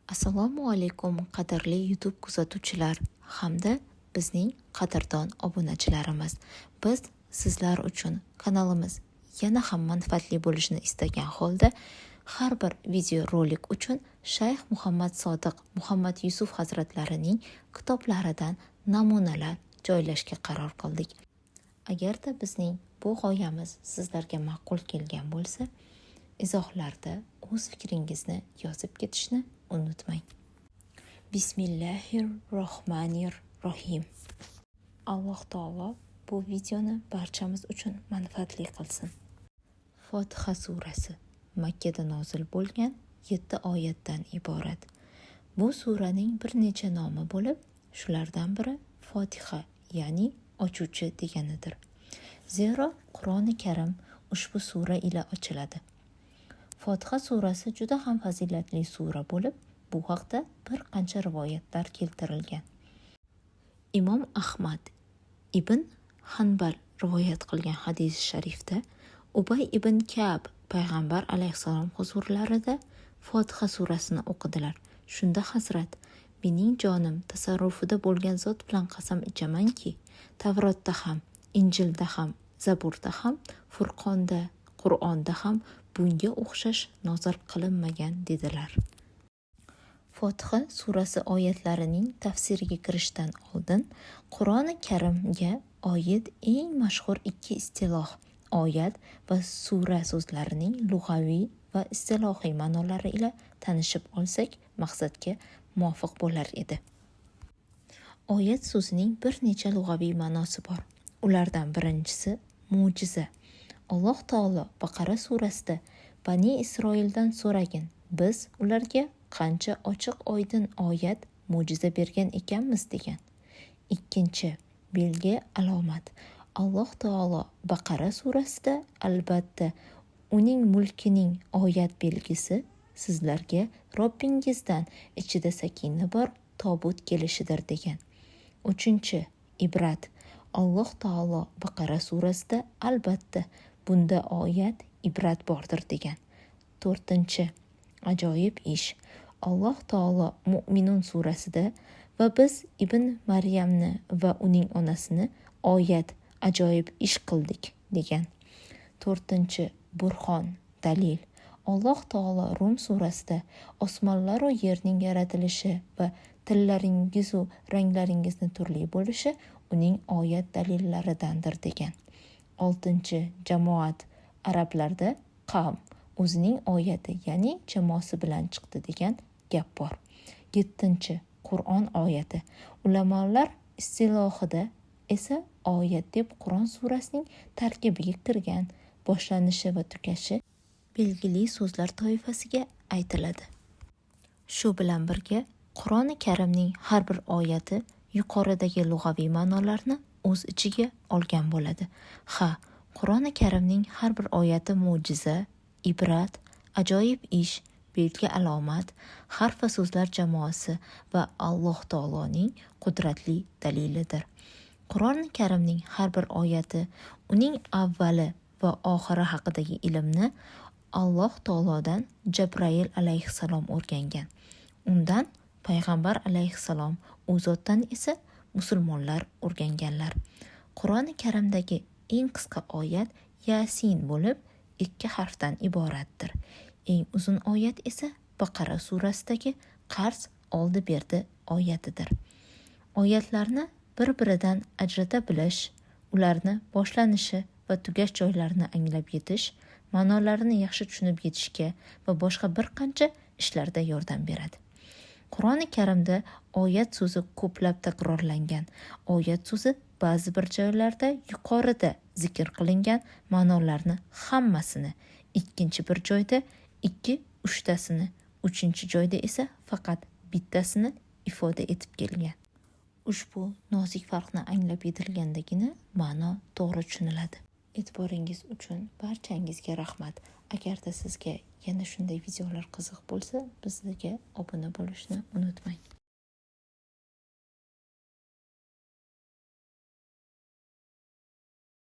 Assalomu alaykum qadrli YouTube kuzatuvchilar hamda bizning qadrdon obunachilarimiz. Biz sizlar uchun kanalimiz yana ham manfaatli bo'lishini istagan holda har bir video rolik uchun Shayx Muhammad Sodiq Muhammad Yusuf hazratlarining kitoblaridan namunalar joylashga qaror qildik. Agarda bizning bu g'oyamiz sizlarga ma'qul kelgan bo'lsa, izohlarda o'z fikringizni yozib ketishni unutmang. Bismillahirrohmanirrohim. Alloh taolo bu videoni barchamiz uchun manfaatli qilsin. Fotiha surasi Makkada nozil bo'lgan 7 oyatdan iborat. Bu suraning bir necha nomi bo'lib, shulardan biri Fotiha, ya'ni ochuvchi deganidir. Zero Qur'oni Karim ushbu sura ila ochiladi. Fotiha surasi juda ham fazilatli sura bo'lib, bu haqda bir qancha rivoyatlar keltirilgan. Imom Ahmad ibn Hanbal rivoyat qilgan hadis sharifda Ubay ibn Ka'b payg'ambar alayhissalom huzurlarida Fotiha surasini o'qidilar. Shunda Hazrat: "Mening jonim tasarrufida bo'lgan zot bilan qasam ichamanki, Tavrotda ham, Injilda ham, Zaburda ham, Furqonda, Qur'onda ham bunga o'xshash nozil qilinmagan", dedilar. Fotiha surasi oyatlarining tafsiriga kirishdan oldin Qur'oni Karimga oid eng mashhur ikki istiloh, oyat va sura so'zlarining lug'aviy va istilohiy ma'nolari ila tanishib olsak, maqsadga muvofiq bo'lar edi. Oyat so'zining bir necha lug'aviy ma'nosi bor. Ulardan birinchisi mo'jiza. Alloh taolo Baqara surasida Bani Isroildan so'ragin, biz ularga qancha ochiq-oydin oyat, mo'jiza bergan ekanmiz degan. Ikkinchi, belgi, alomat. Alloh taolo Baqara surasida albatta uning mulkining oyat belgisi sizlarga Robbingizdan ichida sakina bor tobut kelishidir degan. Uchinchi, ibrat. Alloh taolo Baqara surasida albatta bunda oyat, ibrat bordir degan. To'rtinchi, ajoyib ish. Alloh taolo Mu'minun surasida va biz Ibn Maryamni va uning onasini oyat, ajoyib ish qildik degan. To'rtinchi, burxon, dalil. Alloh taolo Rum surasida osmonlar va yerning yaratilishi va tillaringiz va ranglaringizni turli bo'lishi uning oyat dalillaridandir degan. Oltinchi, jamoat. Arablarda qavm o'zining oyati, ya'ni jamoasi bilan chiqdi degan gap bor. Yettinchi, Qur'on oyati. Ulamolar istilohida esa oyat deb Qur'on surasining tarkibiga kirgan, boshlanishi va tugashi belgili so'zlar toifasiga aytiladi. Shu bilan birga Qur'oni Karimning har bir oyati yuqoridagi lug'aviy ma'nolarni o'z ichiga olgan bo'ladi. Qur'oni Karimning har bir oyati mo'jiza, ibrat, ajoyib ish, belgi, alomat, harf va so'zlar jamoasi va Alloh taoloning qudratli dalilidir. Qur'oni Karimning har bir oyati uning avvali va oxiri haqidagi ilmni Alloh taolodan Jabrail alayhissalom o'rgangan. Undan payg'ambar alayhissalom, u zotdan esa musulmonlar o'rganganlar. Qur'oni Karimdagi eng qisqa oyat Yasin bo'lib, 2 harfdan iboratdir. Eng uzun oyat esa Baqara surasidagi qarz oldi-berdi oyatidir. Oyatlarni bir-biridan ajrata bilish, ularni boshlanishi va tugash joylarini anglab yetish, ma'nolarini yaxshi tushunib yetishga va boshqa bir qancha ishlarda yordam beradi. Qur'oni Karimda oyat so'zi ko'plab takrorlangan. Oyat so'zi ba'zi bir joylarda yuqorida zikr qilingan ma'nolarni hammasini, ikkinchi bir joyda 2-3tasini, uchinchi joyda esa faqat bittasini ifoda etib kelgan. Ushbu nozik farqni anglab yetilgandagina ma'no to'g'ri tushuniladi. E'tiboringiz uchun barchangizga rahmat. Agarda sizga yana shunday videolar qiziq bo'lsa, bizga obuna bo'lishni unutmang.